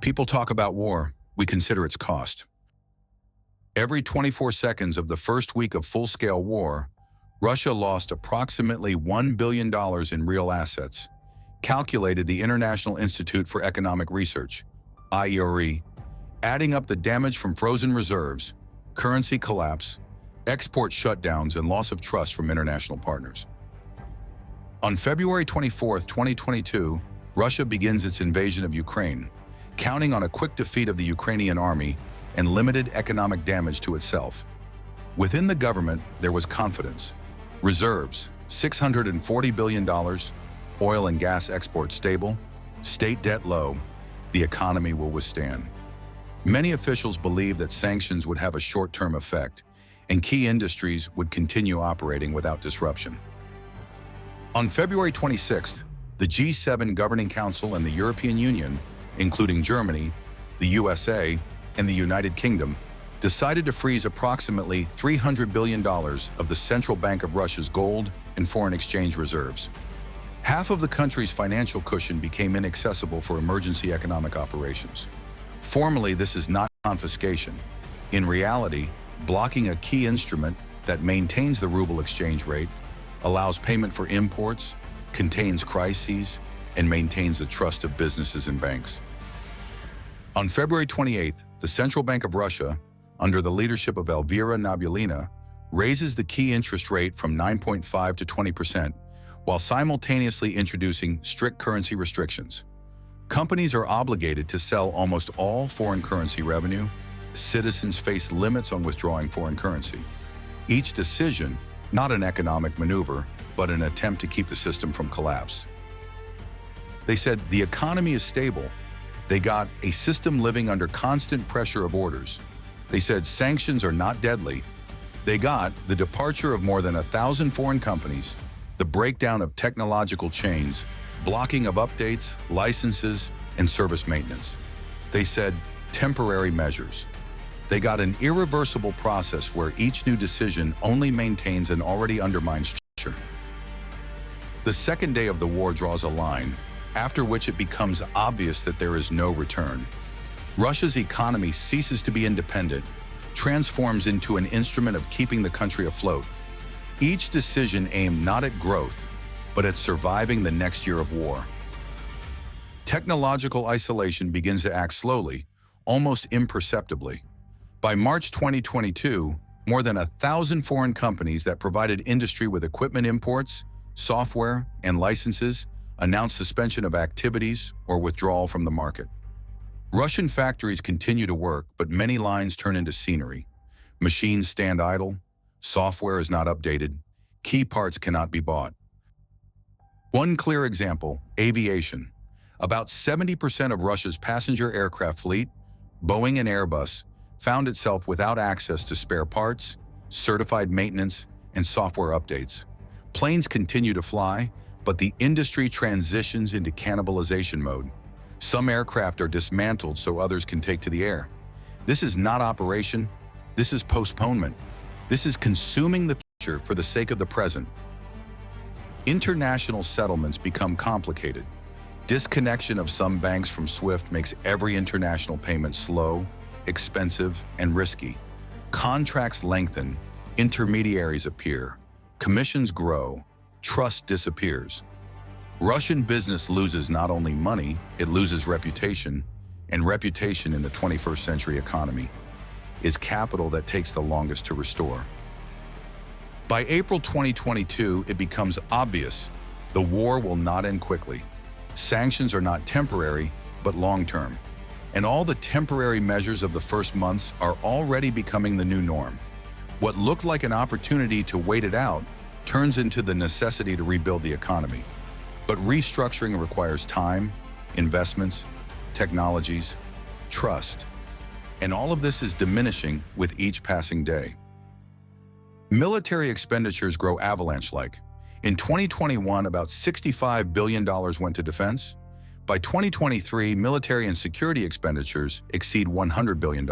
People talk about war, we consider its cost. Every 24 seconds of the first week of full-scale war, Russia lost approximately $1 billion in real assets, calculated the International Institute for Economic Research, IERE, adding up the damage from frozen reserves, currency collapse, export shutdowns, and loss of trust from international partners. On February 24, 2022, Russia begins its invasion of Ukraine, counting on a quick defeat of the Ukrainian army and limited economic damage to itself. Within the government, there was confidence. Reserves, $640 billion, oil and gas exports stable, state debt low, the economy will withstand. Many officials believed that sanctions would have a short-term effect, and key industries would continue operating without disruption. On February 26th, the G7 Governing Council and the European Union, including Germany, the USA, and the United Kingdom, decided to freeze approximately $300 billion of the Central Bank of Russia's gold and foreign exchange reserves. Half of the country's financial cushion became inaccessible for emergency economic operations. Formally, this is not confiscation. In reality, blocking a key instrument that maintains the ruble exchange rate, allows payment for imports, contains crises, and maintains the trust of businesses and banks. On February 28th, the Central Bank of Russia, under the leadership of Elvira Nabiullina, raises the key interest rate from 9.5% to 20%, while simultaneously introducing strict currency restrictions. Companies are obligated to sell almost all foreign currency revenue. Citizens face limits on withdrawing foreign currency. Each decision, not an economic maneuver, but an attempt to keep the system from collapse. They said the economy is stable. They got a system living under constant pressure of orders. They said sanctions are not deadly. They got the departure of more than 1,000 foreign companies, the breakdown of technological chains, blocking of updates, licenses, and service maintenance. They said temporary measures. They got an irreversible process where each new decision only maintains an already undermined structure. The second day of the war draws a line, after which it becomes obvious that there is no return. Russia's economy ceases to be independent, transforms into an instrument of keeping the country afloat. Each decision aimed not at growth, but at surviving the next year of war. Technological isolation begins to act slowly, almost imperceptibly. By March 2022, more than 1,000 foreign companies that provided industry with equipment imports, software, and licenses announced suspension of activities or withdrawal from the market. Russian factories continue to work, but many lines turn into scenery. Machines stand idle, software is not updated, key parts cannot be bought. One clear example, aviation. About 70% of Russia's passenger aircraft fleet, Boeing and Airbus, found itself without access to spare parts, certified maintenance, and software updates. Planes continue to fly, but the industry transitions into cannibalization mode. Some aircraft are dismantled so others can take to the air. This is not operation, this is postponement. This is consuming the future for the sake of the present. International settlements become complicated. Disconnection of some banks from SWIFT makes every international payment slow, expensive, and risky. Contracts lengthen, intermediaries appear, commissions grow, trust disappears. Russian business loses not only money, it loses reputation, and reputation in the 21st century economy is capital that takes the longest to restore. By April 2022, it becomes obvious the war will not end quickly. Sanctions are not temporary, but long-term. And all the temporary measures of the first months are already becoming the new norm. What looked like an opportunity to wait it out turns into the necessity to rebuild the economy. But restructuring requires time, investments, technologies, trust. And all of this is diminishing with each passing day. Military expenditures grow avalanche-like. In 2021, about $65 billion went to defense. By 2023, military and security expenditures exceed $100 billion.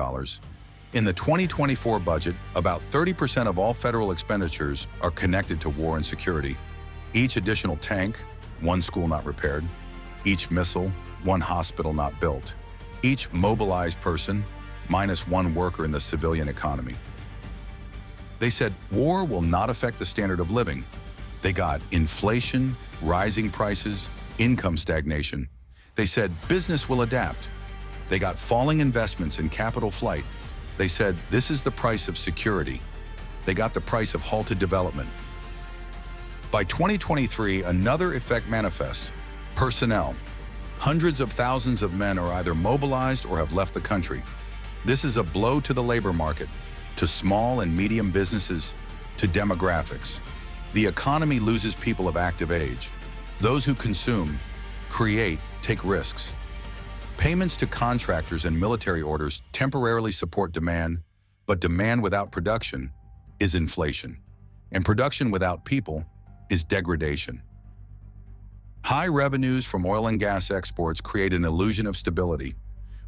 In the 2024 budget, about 30% of all federal expenditures are connected to war and security. Each additional tank, one school not repaired. Each missile, one hospital not built. each mobilized person minus one worker in the civilian economy. They said war will not affect the standard of living. They got inflation, rising prices, income stagnation. They said business will adapt. They got falling investments and capital flight. They said this is the price of security. They got the price of halted development. By 2023, another effect manifests: personnel. Hundreds of thousands of men are either mobilized or have left the country. This is a blow to the labor market, to small and medium businesses, to demographics. The economy loses people of active age. Those who consume, create, take risks. Payments to contractors and military orders temporarily support demand, but demand without production is inflation, and production without people is degradation. High revenues from oil and gas exports create an illusion of stability,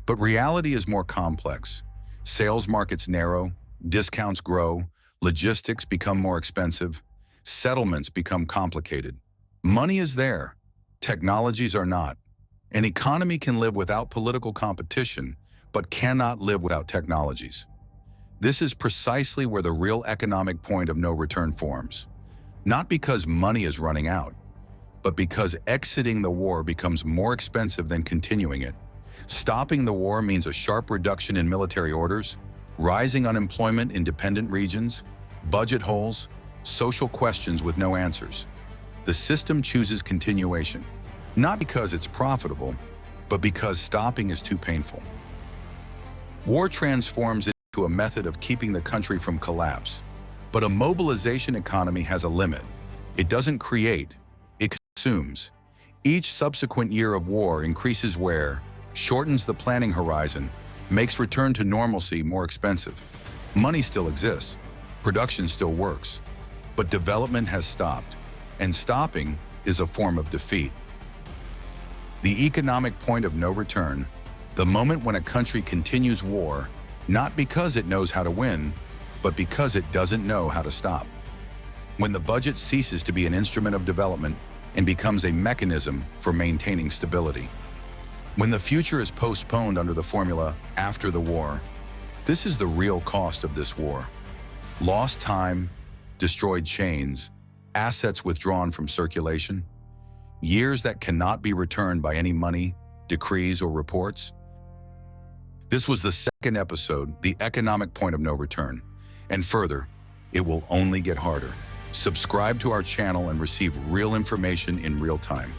but reality is more complex. Sales markets narrow, discounts grow, logistics become more expensive, settlements become complicated. Money is there, technologies are not. An economy can live without political competition, but cannot live without technologies. This is precisely where the real economic point of no return forms. Not because money is running out, but because exiting the war becomes more expensive than continuing it. Stopping the war means a sharp reduction in military orders, rising unemployment in dependent regions, budget holes, social questions with no answers. The system chooses continuation, not because it's profitable, but because stopping is too painful. War transforms into a method of keeping the country from collapse, but a mobilization economy has a limit. It doesn't create, it consumes. Each subsequent year of war increases wear, shortens the planning horizon, makes return to normalcy more expensive. Money still exists, production still works, but development has stopped, and stopping is a form of defeat. The economic point of no return, the moment when a country continues war, not because it knows how to win, but because it doesn't know how to stop. When the budget ceases to be an instrument of development and becomes a mechanism for maintaining stability. When the future is postponed under the formula after the war, this is the real cost of this war. Lost time, destroyed chains, assets withdrawn from circulation, years that cannot be returned by any money, decrees, or reports. This was the second episode, The Economic Point of No Return. And further, it will only get harder. Subscribe to our channel and receive real information in real time.